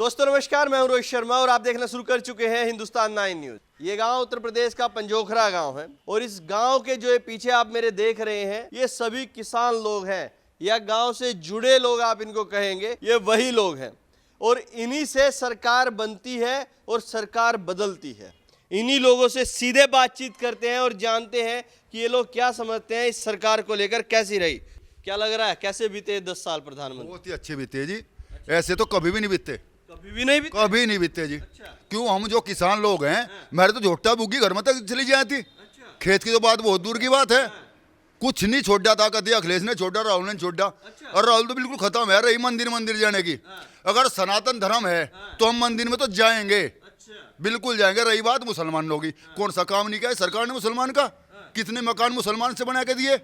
दोस्तों नमस्कार, मैं हूं रोहित शर्मा और आप देखना शुरू कर चुके हैं हिंदुस्तान 9 न्यूज। ये गांव उत्तर प्रदेश का पंजोखरा गांव है और इस गांव के जो पीछे आप मेरे देख रहे हैं ये सभी किसान लोग हैं या गांव से जुड़े लोग आप इनको कहेंगे। ये वही लोग हैं और इन्हीं से सरकार बनती है और सरकार बदलती है। इन्हीं लोगों से सीधे बातचीत करते हैं और जानते हैं कि ये लोग क्या समझते हैं इस सरकार को लेकर, कैसी रही, क्या लग रहा है, कैसे बीते 10 साल प्रधानमंत्री? बहुत ही अच्छे बीते जी। ऐसे तो कभी भी नहीं बीते, कभी भी नहीं बीते? कभी नहीं बीते जी। अच्छा। क्यों, हम जो किसान लोग हैं, मेरे तो झोटा बुग्गी घर में तक चली जाती। अच्छा। खेत की तो बात बहुत दूर की बात है। कुछ नहीं छोड़ा था, कभी अखिलेश ने छोड़ा, राहुल ने छोड़ा। अच्छा। और राहुल तो बिल्कुल खत्म है रही मंदिर जाने की। अगर सनातन धर्म है तो हम मंदिर में तो जाएंगे, बिल्कुल जाएंगे। रही बात मुसलमान लोग की, कौन सा काम नहीं किया है सरकार ने मुसलमान का? कितने मकान मुसलमान से बना के दिए?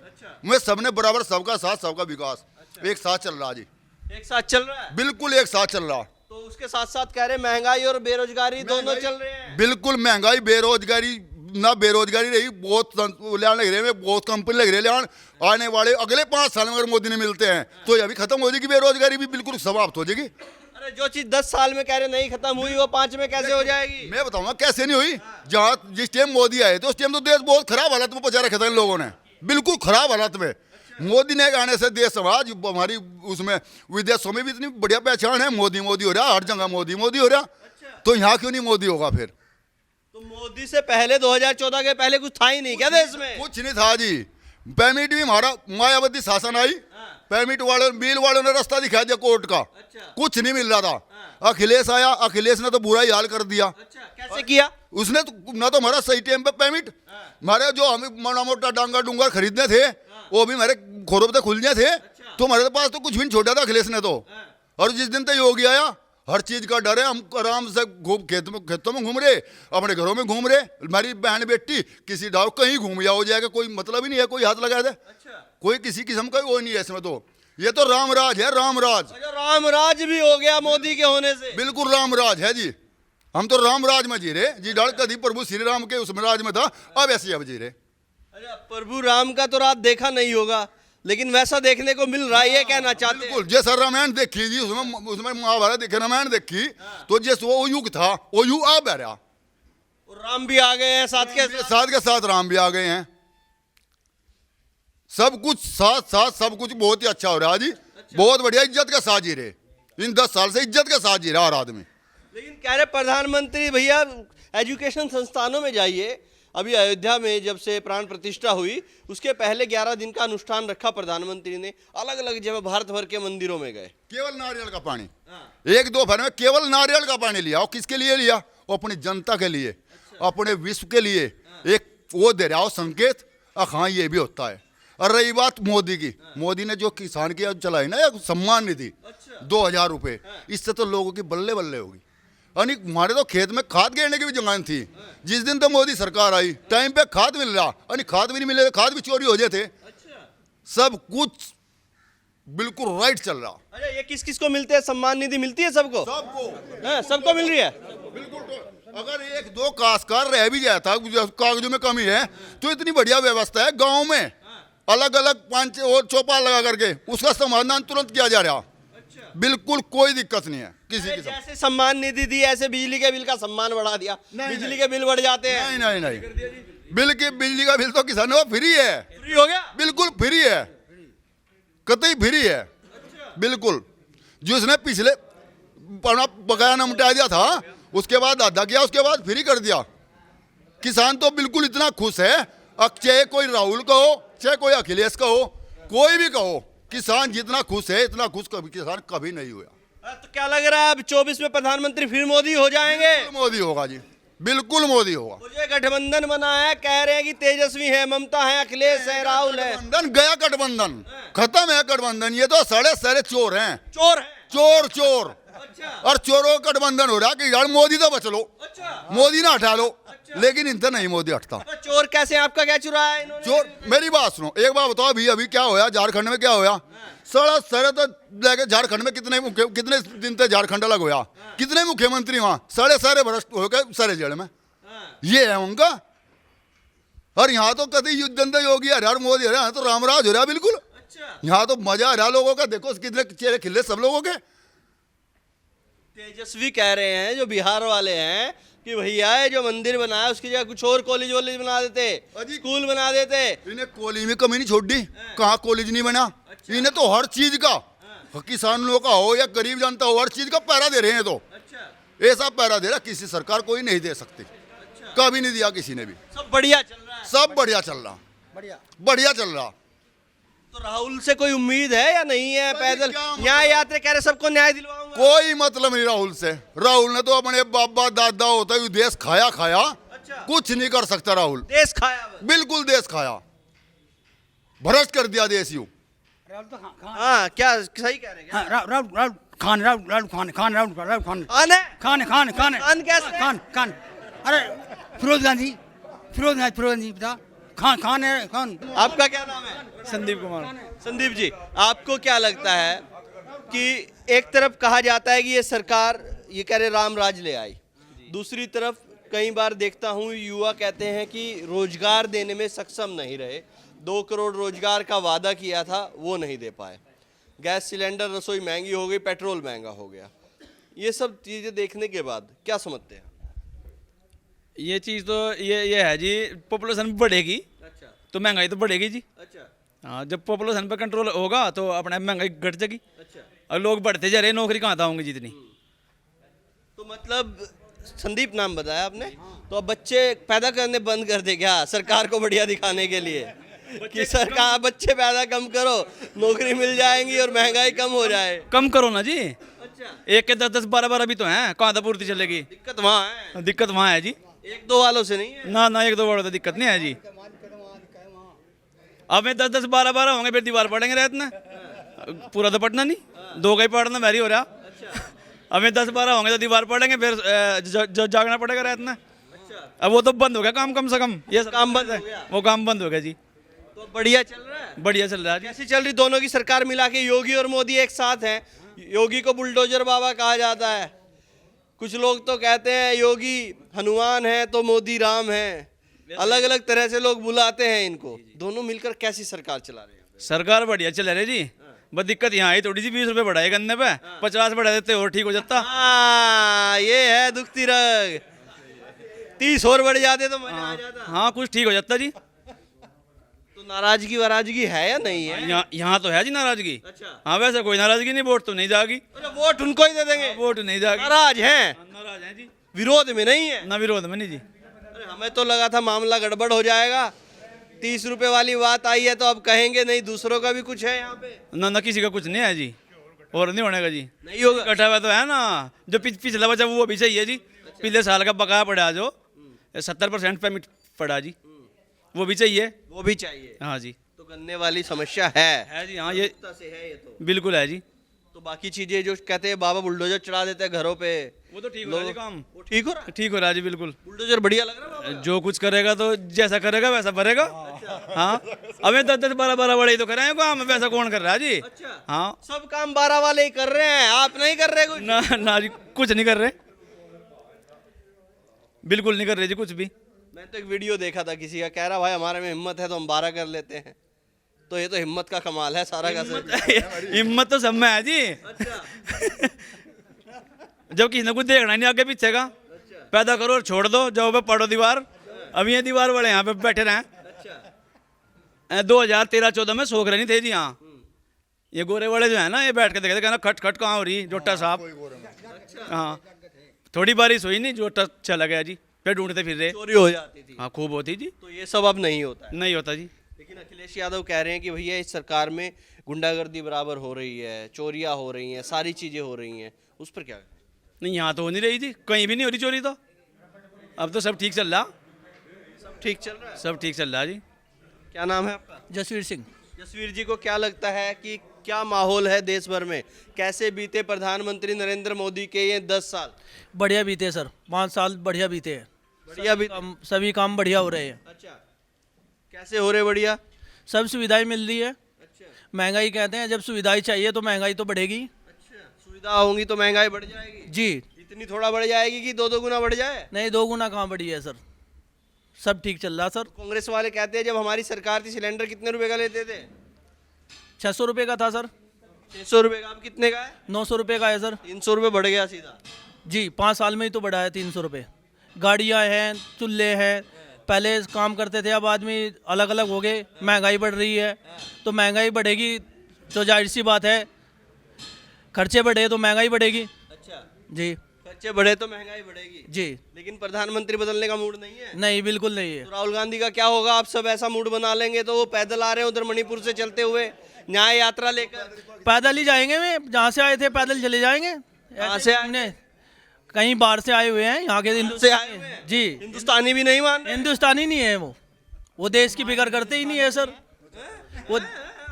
मैं सबने बराबर, सबका साथ सबका विकास एक साथ चल रहा जी। एक साथ चल रहा है, बिल्कुल एक साथ चल रहा। तो उसके साथ साथ कह रहे महंगाई और बेरोजगारी दोनों चल रहे हैं। बिल्कुल महंगाई बेरोजगारी ना, बेरोजगारी रही बहुत लग रहे हैं, बहुत कंपनी लग रही है। आने वाले अगले 5 साल में अगर मोदी ने मिलते हैं तो ये अभी खत्म हो जाएगी, बेरोजगारी भी बिल्कुल समाप्त हो जाएगी। अरे जो चीज 10 साल में कह रहे नहीं खत्म हुई वो 5 में कैसे हो जाएगी? मैं बताऊंगा कैसे नहीं हुई। जहाँ जिस टाइम मोदी आए तो उस टाइम तो देश बहुत खराब हालत में पहुंचा रखा था इन लोगों ने, बिल्कुल खराब हालत में। मोदी ने आने से देश समाज हमारी उसमें विदेशों में भी इतनी बढ़िया पहचान है। मोदी मोदी हो रहा, हर जगह मोदी मोदी हो रहा। तो यहाँ क्यों नहीं मोदी होगा फिर? तो मोदी से पहले 2014 के पहले कुछ था ही नहीं क्या देश में? कुछ नहीं था जी। पेमिट भी हमारा मायावती शासन आई, पेमिट वाले बिल वालों ने रास्ता दिखा दिया कोर्ट का। कुछ नहीं मिल रहा था। अखिलेश आया, अखिलेश ने तो बुरा ही हाल कर दिया। अच्छा, कैसे किया उसने तो ना तो हमारा सही टाइम पे पेमिट, हमारे जो हमें मोटा मोटा डांगा डूंगा खरीदने थे वो भी हमारे खोरों पे खुल गए थे। तो हमारे पास तो कुछ भी नहीं छोड़ा था अखिलेश ने तो। और जिस दिन तक योगी आया, हर चीज का डर है। हम आराम से खेतों में घूम रहे, अपने घरों में घूम रहे। हमारी बहन बेटी किसी डाव कहीं घूम जा हो जाएगा, कोई मतलब ही नहीं है, कोई हाथ लगा दे। कोई किसी किस्म का वो नहीं है इसमें। तो ये तो रामराज है, रामराज। रामराज भी हो गया मोदी के होने से? बिल्कुल रामराज है जी। हम तो रामराज में जी रहे जी। डाल कभी प्रभु श्री राम के उसमें राज में था, अब ऐसे अब जी रहे। अच्छा, प्रभु राम का तो रात देखा नहीं होगा, लेकिन वैसा देखने को मिल रहा है, ये कहना चाहते हैं? बिल्कुल। जैसा रामायण देखी जी, उसमें महाभारत देखे, रामायण देखी, तो जैसे वो युग था वो युग अब आ रहा। और राम भी आ गए हैं साथ के साथ राम भी आ गए हैं। सब कुछ साथ साथ सब कुछ बहुत ही अच्छा हो रहा है जी। बहुत बढ़िया, इज्जत के साथ जी रहे। इन 10 साल से इज्जत के साथ जी रहा हर आदमी। लेकिन कह रहे प्रधानमंत्री भैया एजुकेशन संस्थानों में जाइए। अभी अयोध्या में जब से प्राण प्रतिष्ठा हुई उसके पहले 11 दिन का अनुष्ठान रखा प्रधानमंत्री ने। अलग अलग जगह भारत भर के मंदिरों में गए, केवल नारियल का पानी, एक दो भर में केवल नारियल का पानी लिया। और किसके लिए लिया? वो अपनी जनता के लिए, अपने विश्व के लिए एक वो दे रहा हो संकेत। हाँ, ये भी होता है। और रही बात मोदी की, मोदी ने जो किसान की चलाई ना एक सम्मान निधि, 2000 रुपये, इससे तो लोगों की बल्ले बल्ले होगी। यानी हमारे तो खेत में खाद गिरने की भी जगह थी। जिस दिन तो मोदी सरकार आई टाइम पे खाद मिल रहा, यानी खाद भी नहीं मिले, खाद भी चोरी हो जाते। सब कुछ बिल्कुल राइट चल रहा। अरे ये किस किस को मिलते हैं? सम्मान निधि मिलती है सबको? सबको मिल रही है बिल्कुल। तो अगर एक दो काश्तकार रह भी जाता, कागजों में कमी है, तो इतनी बढ़िया व्यवस्था है गाँव में, अलग अलग 5 और चौपाल लगा करके उसका समाधान तुरंत किया जा रहा। बिल्कुल कोई दिक्कत नहीं है किसी की। जैसे सम्मान निधि दी ऐसे बिजली के बिल का सम्मान बढ़ा दिया, बिजली के बिल बढ़ जाते हैं। नहीं, बिजली का बिल तो किसानों का फ्री है। फ्री हो गया? बिल्कुल फ्री है, कतई फ्री है। बिल्कुल। जिसने पिछले बकाया न मिटा दिया था उसके बाद आधा किया, उसके बाद फ्री कर दिया। किसान तो बिल्कुल इतना खुश है। अब चाहे कोई राहुल का हो, चाहे कोई अखिलेश का हो, कोई भी कहो, किसान जितना खुश है इतना खुश कभी किसान कभी नहीं हुआ। तो क्या लग रहा है अब 24 में प्रधानमंत्री फिर मोदी हो जाएंगे? मोदी होगा जी, बिल्कुल मोदी होगा। मुझे गठबंधन बना है, कह रहे हैं कि तेजस्वी है, ममता है, अखिलेश है, राहुल है। गठबंधन गया, गठबंधन खत्म है। गठबंधन ये तो सारे चोर हैं, चोर है, चोर। और चोरों का गठबंधन हो रहा कि यार मोदी तो बच लो, मोदी ना हटा लो। लेकिन इनसे नहीं मोदी हटता। चोर कैसे? आपका क्या चुराया है इन्होंने? चोर, मेरी बात सुनो, एक बात बताओ, अभी क्या होया झारखंड में? क्या होया? सारे तो लेके झारखंड में कितने दिन तक झारखंड अलग होया, कितने मुख्यमंत्री वहां सारे भ्रष्ट हो गए, सारे जेल में। ये है उनका। और यहाँ तो कभी जनता योगी हरियार मोदी हरियार तो रामराज हो रहा बिल्कुल। यहाँ तो मजा आ रहा लोगों का। देखो कितने चेहरे खिले सब लोगों के। तेजस्वी कह रहे हैं जो बिहार वाले हैं कि भैया ये जो मंदिर बनाया उसकी जगह कुछ और कॉलेज वॉलेज बना देते, स्कूल बना देते। इन्हें कॉलेज में कमी नहीं छोड़ दी, कहाँ कॉलेज नहीं बना। इन्हें तो हर चीज का, किसान लोगों का हो या गरीब जनता हो, हर चीज का पैरा दे रहे हैं। तो ऐसा पैरा दे रहा किसी सरकार कोई नहीं दे सकती, कभी नहीं दिया किसी ने भी। सब बढ़िया चल रहा है, सब बढ़िया चल रहा, बढ़िया चल रहा। तो राहुल से कोई उम्मीद है या नहीं है? पैदल न्याय यात्रा कह रहे सबको न्याय दिलवाऊंगा। कोई मतलब नहीं राहुल से। राहुल ने तो अपने बाबा दादा होता ही देश खाया खाया, कुछ नहीं कर सकता राहुल। देश खाया बस। बिल्कुल देश खाया, भ्रष्ट कर दिया देश यूं। हाँ क्या सही कह रहे हैं? राहुल खान खान है? खान कैसे? खान अरे फिरोज गांधी बता खान है खान। आपका क्या नाम है? संदीप कुमार। संदीप जी, आपको क्या लगता है कि एक तरफ कहा जाता है कि ये सरकार ये कह रहे राम राज ले आई, दूसरी तरफ कई बार देखता हूँ युवा कहते हैं कि रोजगार देने में सक्षम नहीं रहे, 2 करोड़ रोजगार का वादा किया था वो नहीं दे पाए, गैस सिलेंडर रसोई महंगी हो गई, पेट्रोल महंगा हो गया। ये सब चीज़ें देखने के बाद क्या समझते हैं? ये चीज़ तो ये है जी, पॉपुलेशन बढ़ेगी अच्छा तो महंगाई तो बढ़ेगी जी। अच्छा हाँ, जब पॉपुलेशन पर कंट्रोल होगा तो अपने महंगाई घट जाएगी। अच्छा, और लोग बढ़ते जा रहे, नौकरी कहाँ होंगी जितनी। तो मतलब संदीप नाम बताया आपने, तो अब बच्चे पैदा करने बंद कर दे क्या सरकार को बढ़िया दिखाने के लिए कि सरकार बच्चे पैदा कम करो, नौकरी मिल जाएंगी और महंगाई कम हो जाए? कम करो ना जी, अच्छा, एक के 10 10 12 12 भी तो हैं, कहाँ तक पूर्ति चलेगी। दिक्कत वहाँ है, दिक्कत वहाँ है जी। 1 2 वालों से नहीं है। ना 1 2 वालों तो दिक्कत नहीं है जी। अब में 10 10 12 12 होंगे फिर दीवार पड़ेंगे रात में, पूरा तो पढ़ना नहीं, 2 का ही पढ़ना भारी हो रहा। अब में 10 12 होंगे तो दीवार पड़ेंगे, फिर जो जागना पड़ेगा रात में। अब वो तो बंद हो गया काम, कम से कम ये काम बंद हो गया, वो काम बंद हो गया जी। तो बढ़िया चल रहा है। बढ़िया चल रहा है जी। कैसी चल रही दोनों की सरकार मिला के? योगी और मोदी एक साथ हैं, योगी को बुलडोजर बाबा कहा जाता है, कुछ लोग तो कहते हैं योगी हनुमान है तो मोदी राम है, अलग अलग तरह से लोग बुलाते हैं इनको। दोनों मिलकर कैसी सरकार चला रहे हैं? सरकार बढ़िया चल रही जी, बस दिक्कत यहाँ आई थोड़ी सी, 20 रुपए बढ़ाए गन्ने पे, 50 बढ़ा देते और ठीक हो जाता। हाँ ये है दुखती रग, 30 और बढ़ जाते तो मजा आ जाता। हाँ कुछ ठीक हो जाता जी। तो नाराजगी वाराजगी है या नहीं है? यहाँ तो है जी नाराजगी। अच्छा, हाँ वैसे कोई नाराजगी नहीं, वोट तो नहीं जाएगी। अच्छा, वोट उनको ही दे देंगे? वोट नहीं जाएगी, नाराज हैं, नाराज है जी, विरोध में नहीं है? ना विरोध में नहीं जी। अरे हमें तो लगा था मामला गड़बड़ हो जाएगा, 30 रुपए वाली बात आई है तो अब कहेंगे नहीं दूसरों का भी कुछ है यहाँ पे। ना किसी का कुछ नहीं है जी, और नहीं होने का जी। नहीं होगा। इकट्ठा हुआ तो है ना, जो पिछला बचा वो भी चाहिए जी। पिछले साल का बकाया पड़ा जो 70% पेमेंट पड़ा जी, वो भी चाहिए। वो भी चाहिए। हाँ जी, तो गन्ने वाली समस्या है जी। हाँ ये से है ये तो बिल्कुल है जी। तो बाकी चीजें जो कहते हैं बाबा बुलडोजर चढ़ा देते हैं घरों पे, वो तो ठीक हो रहा है जी काम, वो ठीक हो रहा है? ठीक हो रहा है जी बिल्कुल। बुलडोजर बढ़िया लग रहा है बाबा? जो कुछ करेगा तो जैसा करेगा वैसा भरेगा। हाँ अबे 10 10 12 12 बड़े ही तो कर रहे हैं काम, वैसा कौन कर रहा है जी। अच्छा, हाँ सब काम 12 वाले ही कर रहे हैं, आप नहीं कर रहे कुछ? ना जी, कुछ नहीं कर रहे, बिल्कुल नहीं कर रहे जी कुछ भी। मैंने तो एक वीडियो देखा था किसी का, कह रहा भाई हमारे में हिम्मत है तो हम 12 कर लेते हैं। तो ये तो हिम्मत का कमाल है सारा का सारा। हिम्मत तो सब में है जी। अच्छा, जब किसी ने कुछ देखना नहीं आगे पीछे का, पैदा करो और छोड़ दो, जाओ पे पढ़ो दीवार। अभी ये दीवार वाले यहाँ पे बैठे रहे। अच्छा, 2013-14 में सोख रहे नहीं थे जी। हाँ ये गोरे वाले जो है ना, ये बैठ के देखते कहना खट खट कहाँ हो रही जोटा साहब। हाँ थोड़ी बारिश हुई नहीं, जोटा चला गया जी, फिर ढूंढते फिर रहे। चोरी हो जाती थी। हाँ खूब होती जी। तो ये सब अब नहीं होता है। नहीं होता जी। लेकिन अखिलेश यादव कह रहे हैं कि भैया इस सरकार में गुंडागर्दी बराबर हो रही है, चोरियां हो रही हैं, सारी चीजें हो रही हैं, उस पर क्या? नहीं यहाँ तो हो नहीं रही जी, कहीं भी नहीं हो रही चोरी तो। अब तो सब ठीक चल रहा, सब ठीक चल रहा है? सब ठीक चल रहा जी। क्या नाम है आपका? जसवीर सिंह। जसवीर जी को क्या लगता है कि क्या माहौल है देश भर में, कैसे बीते प्रधानमंत्री नरेंद्र मोदी के ये 10 साल? बढ़िया बीते सर, 5 साल बढ़िया बीते हैं। बढ़िया भी। सभी काम बढ़िया हो रहे हैं। अच्छा, कैसे हो रहे बढ़िया? सब सुविधाएं मिल रही है। अच्छा, महंगाई कहते हैं जब सुविधाएं चाहिए तो महंगाई तो बढ़ेगी। अच्छा, सुविधा होंगी तो महंगाई बढ़ जाएगी जी। इतनी थोड़ा बढ़ जाएगी कि 2 गुना बढ़ जाए? नहीं 2 गुना कहाँ बढ़ी है सर, सब ठीक चल रहा सर। कांग्रेस वाले कहते हैं जब हमारी सरकार थी सिलेंडर कितने रुपए का लेते थे? 600 रुपये का था सर। 600 रुपए का, अब कितने का है? 900 रुपये का है सर। 300 रुपए बढ़ गया सीधा। जी 5 साल में ही तो बढ़ा है 300 रुपये। गाड़ियाँ हैं, चूल्हे हैं, पहले काम करते थे, अब आदमी अलग अलग हो गए, महंगाई बढ़ रही है, तो महंगाई बढ़ेगी तो जाहिर सी बात है, खर्चे बढ़े तो महंगाई बढ़ेगी। अच्छा, जी खर्चे बढ़े तो महंगाई बढ़ेगी। जी लेकिन प्रधानमंत्री बदलने का मूड नहीं है। नहीं, बिल्कुल नहीं है। तो राहुल गांधी का क्या होगा? आप सब ऐसा मूड बना लेंगे तो वो पैदल आ रहे हैं उधर मणिपुर से चलते हुए न्याय यात्रा लेकर। पैदल ही जाएंगे, वे जहाँ से आए थे पैदल चले जाएंगे। कहाँ से आए? हमने कहीं बाहर से आए हुए हैं, यहाँ के से आए हुए हैं? जी हिंदुस्तानी भी नहीं मान रहे? हिंदुस्तानी नहीं है वो देश की फिक्र करते ही नहीं है सर। वो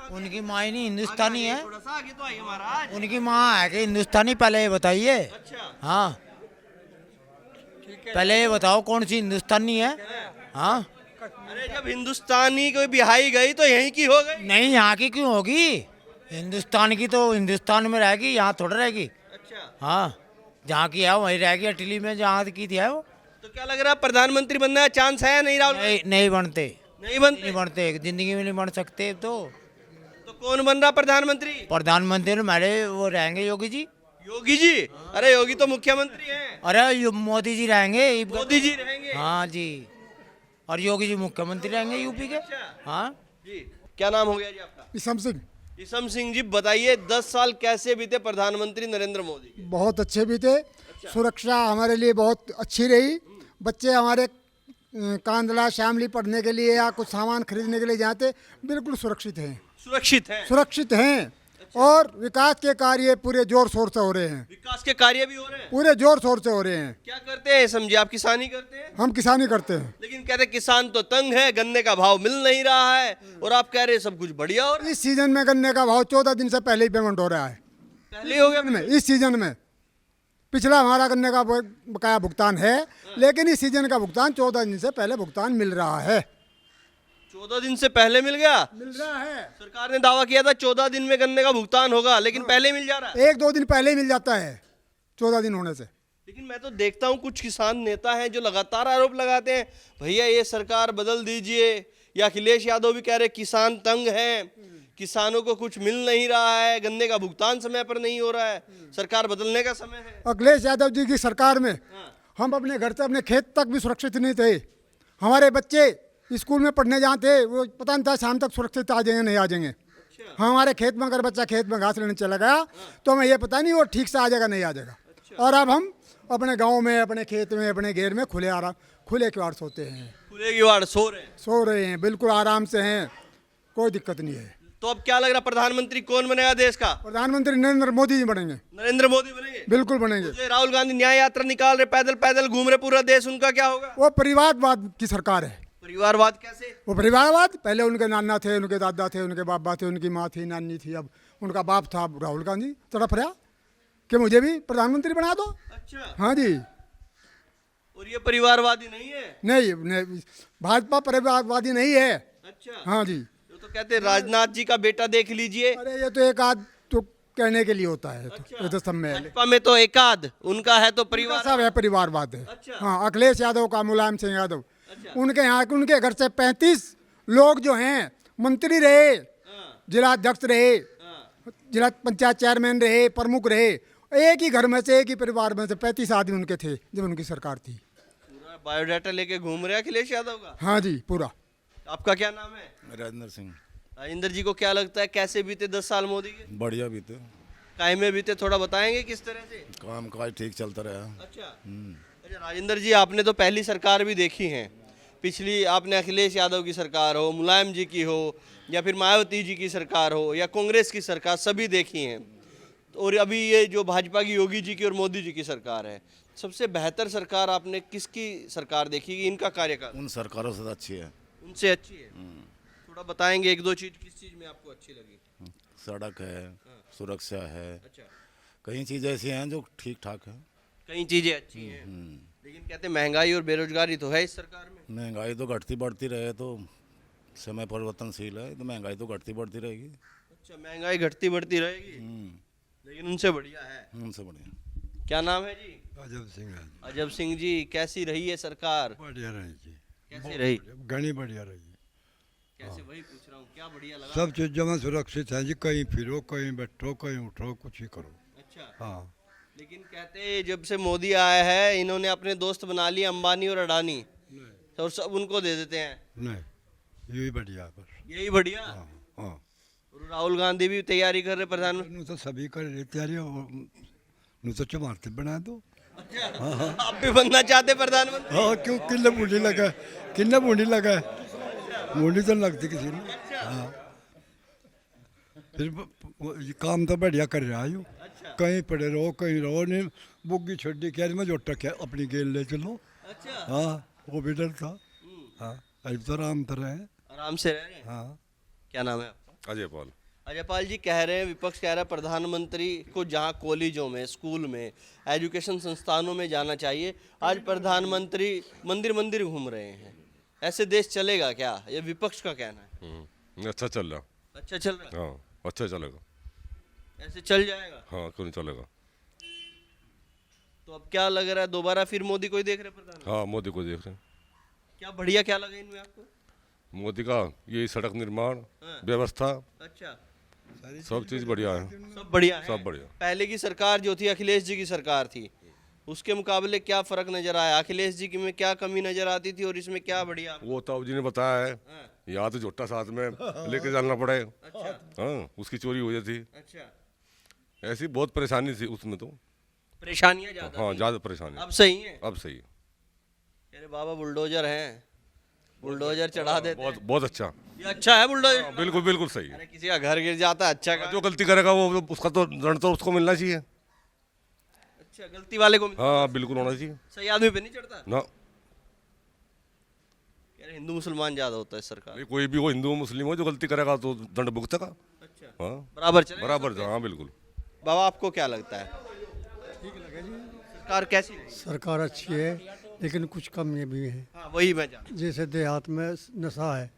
उनकी माँ ही नहीं हिंदुस्तानी है। थोड़ा सा आगे तो आइए महाराज। उनकी माँ है कि हिंदुस्तानी, पहले ये बताइए। अच्छा, हाँ, पहले ये बताओ कौन सी हिंदुस्तानी है। हाँ, अरे जब हिंदुस्तानी कोई बिहाई गई तो यहीं की हो गई। नहीं यहाँ की क्यों होगी? हिंदुस्तान की तो हिंदुस्तान में रहेगी, यहाँ थोड़ा रहेगी। अच्छा, हाँ, जहाँ की है वहीं रहेगी, इटली में जहाँ की थी है वो। तो क्या लग रहा है प्रधानमंत्री बनने का चांस है या नहीं राहुल? नहीं, नहीं बनते, नहीं बनते। नहीं बनते, जिंदगी में नहीं बन सकते। तो कौन बन रहा प्रधानमंत्री? प्रधानमंत्री हमारे वो रहेंगे योगी जी। योगी जी? अरे योगी तो मुख्यमंत्री हैं। अरे मोदी जी रहेंगे। मोदी जी रहेंगे। हाँ जी, और योगी जी मुख्यमंत्री रहेंगे यूपी के। हाँ जी, क्या नाम हो गया जी आपका? ईसम सिंह। ईसम सिंह जी, बताइए 10 साल कैसे बीते प्रधानमंत्री नरेंद्र मोदी के? बहुत अच्छे भी थे। सुरक्षा हमारे लिए बहुत अच्छी रही। बच्चे हमारे कांदला शामली पढ़ने के लिए या कुछ सामान खरीदने के लिए जाते, बिल्कुल सुरक्षित हैं। सुरक्षित है। सुरक्षित हैं और विकास के कार्य पूरे जोर शोर से हो रहे हैं। विकास के कार्य भी हो रहे हैं। पूरे जोर शोर से हो रहे हैं। क्या करते हैं समझे? आप किसानी करते हैं? हम किसानी करते हैं। लेकिन कहते हैं किसान तो तंग है, गन्ने का भाव मिल नहीं रहा है, और आप कह रहे हैं सब कुछ बढ़िया हो रहा है। इस सीजन में गन्ने का भाव 14 दिन से पहले ही पेमेंट हो रहा है। पहले हो गया में इस सीजन में पिछला हमारा गन्ने का बकाया भुगतान है, लेकिन इस सीजन का भुगतान 14 दिन से पहले भुगतान मिल रहा है। 14 दिन से पहले मिल गया? मिल रहा है। सरकार ने दावा किया था 14 दिन में गन्ने का भुगतान होगा, लेकिन पहले मिल जा रहा है। 1-2 दिन पहले ही मिल जाता है 14 दिन होने से। लेकिन मैं तो देखता हूँ कुछ किसान नेता हैं जो लगातार आरोप लगाते हैं, भैया ये सरकार बदल दीजिए, या अखिलेश यादव भी कह रहे किसान तंग हैं, किसानों को कुछ मिल नहीं रहा है, गन्ने का भुगतान समय पर नहीं हो रहा है, सरकार बदलने का समय है। अखिलेश यादव जी की सरकार में हम अपने घर से अपने खेत तक भी सुरक्षित नहीं थे। हमारे बच्चे स्कूल में पढ़ने जाते, वो पता नहीं था शाम तक सुरक्षित आ जाएंगे नहीं आ जाएंगे। हमारे खेत में अगर बच्चा खेत में घास लेने चला गया तो हमें ये पता नहीं वो ठीक से आ जाएगा नहीं आ जाएगा। और अब हम अपने गांव में, अपने खेत में, अपने घेर में खुले किवाड़ सोते हैं। खुले किवाड़ सो रहे हैं, बिल्कुल आराम से हैं, कोई दिक्कत नहीं है। तो अब क्या लग रहा प्रधानमंत्री कौन बनेगा देश का? प्रधानमंत्री नरेंद्र मोदी जी बनेंगे। नरेंद्र मोदी बनेंगे? बिल्कुल बनेंगे। जो राहुल गांधी न्याय यात्रा निकाल रहे, पैदल पैदल घूम रहे पूरा देश, उनका क्या होगा? वो परिवारवाद की सरकार है। परिवारवाद कैसे? वो परिवारवाद, पहले उनके नाना थे, उनके दादा थे, उनके बाबा थे, उनकी माँ थी, नानी थी, अब उनका बाप था राहुल गांधी, तड़प रहा कि मुझे भी प्रधानमंत्री बना दो। अच्छा, हाँ जी। और ये परिवारवादी नहीं है? नहीं, भाजपा परिवारवादी नहीं है। अच्छा, हाँ जी। तो कहते हैं राजनाथ जी का बेटा देख लीजिए। अरे ये तो एक आध तो कहने के लिए होता है। अच्छा। ये तो सब में भाजपा में तो एकाध, उनका है तो परिवार। सब है परिवारवाद है। अच्छा। हाँ, अखिलेश यादव का, मुलायम सिंह यादव, उनके यहाँ उनके घर से 35 लोग जो हैं मंत्री रहे, जिला अध्यक्ष रहे, जिला पंचायत चेयरमैन रहे, प्रमुख रहे, एक ही घर में से, एक ही परिवार में से 35 आदमी उनके थे जब उनकी सरकार थी। पूरा बायोडाटा लेके घूम रहे हैं अखिलेश यादव का। हाँ जी, पूरा। आपका क्या नाम है? राजेंद्र सिंह। राजेंद्र जी को क्या लगता है कैसे बीते 10 साल मोदी के? बढ़िया बीते, काहे में बीते, थोड़ा बताएंगे किस तरह से? काम काज ठीक चलता रहा। अच्छा, राजेंद्र जी आपने तो पहली सरकार भी देखी है, पिछली आपने अखिलेश यादव की सरकार हो, मुलायम जी की हो, या फिर मायावती जी की सरकार हो, या कांग्रेस की सरकार, सभी देखी हैं। और अभी ये जो भाजपा की योगी जी की और मोदी जी की सरकार है, सबसे बेहतर सरकार आपने किसकी सरकार देखी कि इनका कार्यकाल उन सरकारों से अच्छी है। उनसे अच्छी है? थोड़ा बताएंगे एक दो चीज, किस चीज में आपको अच्छी लगी? सड़क है, सुरक्षा है, अच्छा, कई चीज़ें ऐसी हैं जो ठीक ठाक है। कई चीजें अच्छी हैं, लेकिन कहते हैं महंगाई और बेरोजगारी तो है इस सरकार में। महंगाई तो घटती बढ़ती रहे तो समय परिवर्तनशील है, तो महंगाई तो घटती बढ़ती रहेगी। अच्छा, महंगाई घटती बढ़ती रहेगी, लेकिन उनसे बढ़िया है। उनसे बढ़िया। क्या नाम है जी? अजब सिंह है। अजब सिंह जी, कैसी रही है सरकार? बढ़िया रही जी, कैसी रही? घनी बढ़िया रही। कैसे, वही पूछ रहा हूँ, क्या बढ़िया लगा? सब चीज़ जमा सुरक्षित है जी, कहीं फिरो कहीं बैठो कहीं उठो कुछ ही करो। अच्छा, हाँ लेकिन कहते हैं जब से मोदी आया है इन्होंने अपने दोस्त बना लिए अंबानी और अडानी, तो सब उनको दे देते हैं। नहीं यही बढ़िया बस। यही बढ़िया। हाँ हाँ और राहुल गांधी भी तैयारी कर रहे प्रधानमंत्री। नू तो सभी कर रही तैयारी नू तो चमारते बना दो। आप भी बनना चाहते प्रधानमंत्री? हाँ क्यों किन्ने बूढ़ी लगा किन्ने बूढ़ी लगा बूढ़ी तो लगती किसी ने। हाँ फिर ये काम तो बढ़िया कर रहा है कहीं पड़े रहो कहीं रहो नहीं बुग्गी छोड़ी क्या मैं जोटा क्या अपनी गेल ले चलो। अच्छा, हाँ वो भी डर था। हाँ अभी तो आराम तो रहे। आराम से रह रहे हैं। हाँ क्या नाम है आपका? अजय पाल। अजय पाल जी कह रहे हैं, विपक्ष कह रहा है प्रधानमंत्री को जहां कॉलेजों में, स्कूल में, एजुकेशन संस्थानों में जाना चाहिए, आज प्रधानमंत्री मंदिर मंदिर घूम रहे हैं। ऐसे देश चलेगा क्या? ये विपक्ष का कहना है। अच्छा चल रहा। अच्छा चल रहा हाँ अच्छा चलेगा। है, ऐसे चल जाएगा। हाँ क्यों नहीं चलेगा। तो अब क्या लग रहा है, दोबारा फिर मोदी को ही देख रहे हैं प्रधानमंत्री? हाँ मोदी को देख रहे हैं। क्या बढ़िया क्या लगा इनमें आपको? मोदी का यही सड़क निर्माण हाँ। व्यवस्था अच्छा, सब चीज़ बढ़िया है। सब बढ़िया है। सब बढ़िया। पहले की सरकार जो थी, अखिलेश जी की सरकार थी, उसके मुकाबले क्या फर्क नजर आया? अखिलेश जी की में क्या कमी नजर आती थी और इसमें क्या बढ़िया? वो ताऊ जी ने बताया है, यहाँ तो जोटा साथ में लेके जाना पड़े। अच्छा हाँ उसकी चोरी हो जाती। अच्छा, ऐसी बहुत परेशानी थी उसमें तो। परेशानियां ज्यादा हाँ थी। ज़्यादा परेशानी। अब सही है। अब सही है। अरे बाबा बुलडोजर हैं, बुलडोजर चढ़ा देते बहुत हैं। बहुत अच्छा। ये अच्छा है बुलडोजर? हाँ, बिल्कुल बिल्कुल सही है। अरे किसी का घर गिर जाता है, अच्छा का। जो गलती करेगा वो उसका तो दंड तो उसको मिलना चाहिए। अच्छा, गलती वाले को हाँ बिल्कुल होना चाहिए सही आदमी पे नहीं चढ़ता। ना। यार हिंदू मुसलमान ज्यादा होता है सरकार। नहीं, कोई भी हो हिंदू मुस्लिम हो जो गलती करेगा तो दंड भुगतेगा। अच्छा, हाँ बराबर चले। बराबर। हाँ बिल्कुल। बाबा आपको क्या लगता है, सरकार कैसी है? सरकार अच्छी है लेकिन कुछ कमियाँ भी हैं। हाँ वही मैं जान। जैसे देहात में नशा है,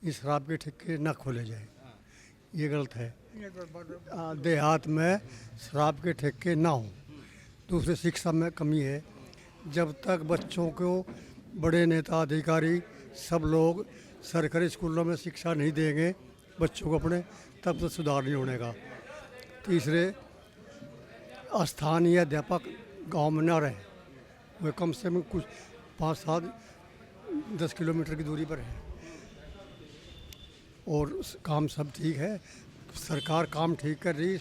इस शराब के ठेके ना खोले जाए, ये गलत है। देहात में शराब के ठेके ना हो। दूसरे शिक्षा में कमी है, जब तक बच्चों को बड़े नेता अधिकारी सब लोग सरकारी स्कूलों में शिक्षा नहीं देंगे बच्चों को अपने, तब तो सुधार नहीं होने का। तीसरे, स्थानीय अध्यापक गांव में ना रहे, वे कम से कम कुछ 5-7-10 किलोमीटर की दूरी पर है। और काम सब ठीक है, सरकार काम ठीक कर रही,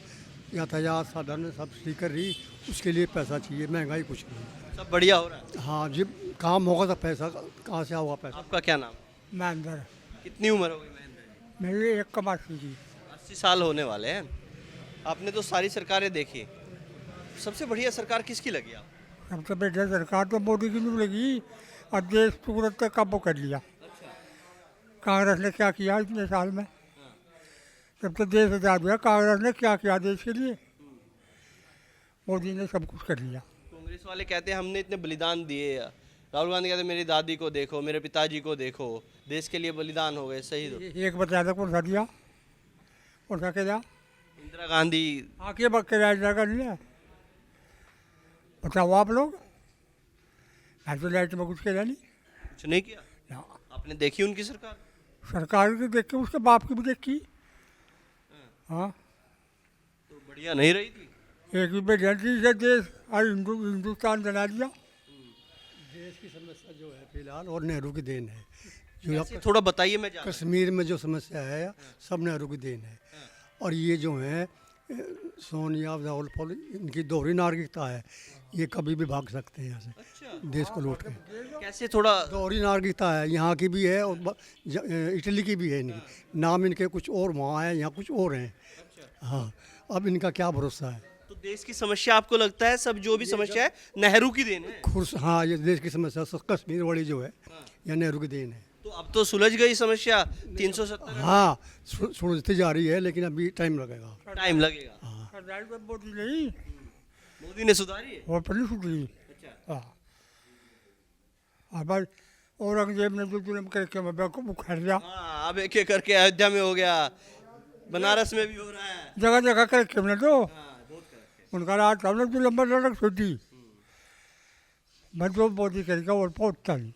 यातायात साधन सब ठीक कर रही, उसके लिए पैसा चाहिए, महंगाई कुछ नहीं। सब बढ़िया हो रहा है। हाँ जब काम होगा तो पैसा कहाँ से होगा पैसा। आपका क्या नाम? महेंद्र कितनी उम्र हो गई महेंद्र जी? मेरी एक कमासी जी 80 साल होने वाले हैं। आपने तो सारी सरकारें देखी, सबसे बढ़िया सरकार किसकी लगी आप? सबसे बढ़िया सरकार तो मोदी की नहीं लगी, और देश सूरत पे काबू कर लिया। कांग्रेस ने क्या किया इतने साल में? जब तो देश आजाद हुआ, कांग्रेस ने क्या किया देश के लिए? मोदी ने सब कुछ कर लिया। कांग्रेस वाले कहते हैं हमने इतने बलिदान दिए, राहुल गांधी कहते हैं मेरी दादी को देखो, मेरे पिताजी को देखो, देश के लिए बलिदान हो गए, सही दो। एक बता दो कौन सा दिया, कौन सा क्या? इंदिरा गांधी। आके बक्के राजा कर लिया, बताओ आप लोग। ऐसे लाइट में कुछ किया नहीं, कुछ नहीं किया। ना। आपने देखी उनकी सरकार? सरकार की देख के उसके बाप की भी देखी। हाँ तो बढ़िया नहीं रही थी। एक ही बढ़िया चीज है, देश और हिंदुस्तान बना दिया। देश की समस्या जो है फिलहाल और नेहरू की देन है। जो ऐसे थोड़ा बताइए, मैं जान। कश्मीर में जो समस्या है सब नेहरू की देन है। और ये जो है सोनिया राहुल पॉल, इनकी दोहरी नागरिकता है, ये कभी भी भाग सकते हैं यहाँ से देश को लूट के। कैसे? थोड़ा दोहरी नागरिकता है, यहाँ की भी है और इटली की भी है। इनकी नाम इनके कुछ और वहाँ है, यहाँ कुछ और हैं। हाँ अब इनका क्या भरोसा है। तो देश की समस्या आपको लगता है सब जो भी समस्या है नेहरू की देन है? हाँ ये देश की समस्या कश्मीर वाली जो है यह नेहरू की देन है। तो अब तो सुलझ गई समस्या 370। हाँ सुलझती जा रही है लेकिन अभी टाइम लगेगा। टाइम लगेगा। मोदी नहीं, मोदी ने सुधारी है। वो पहले सुधरी। हाँ अब औरंगजेब ने जो जुल्म करके बेवकूफ उखाड़ दिया, हाँ अब एक एक करके अयोध्या में हो गया, बनारस में भी हो रहा है। जगह जगह करके हमने तो उनका राज हमने जुल्म पर लड़क छोटी। मैं जो मोदी करेगा और पहुँचता नहीं।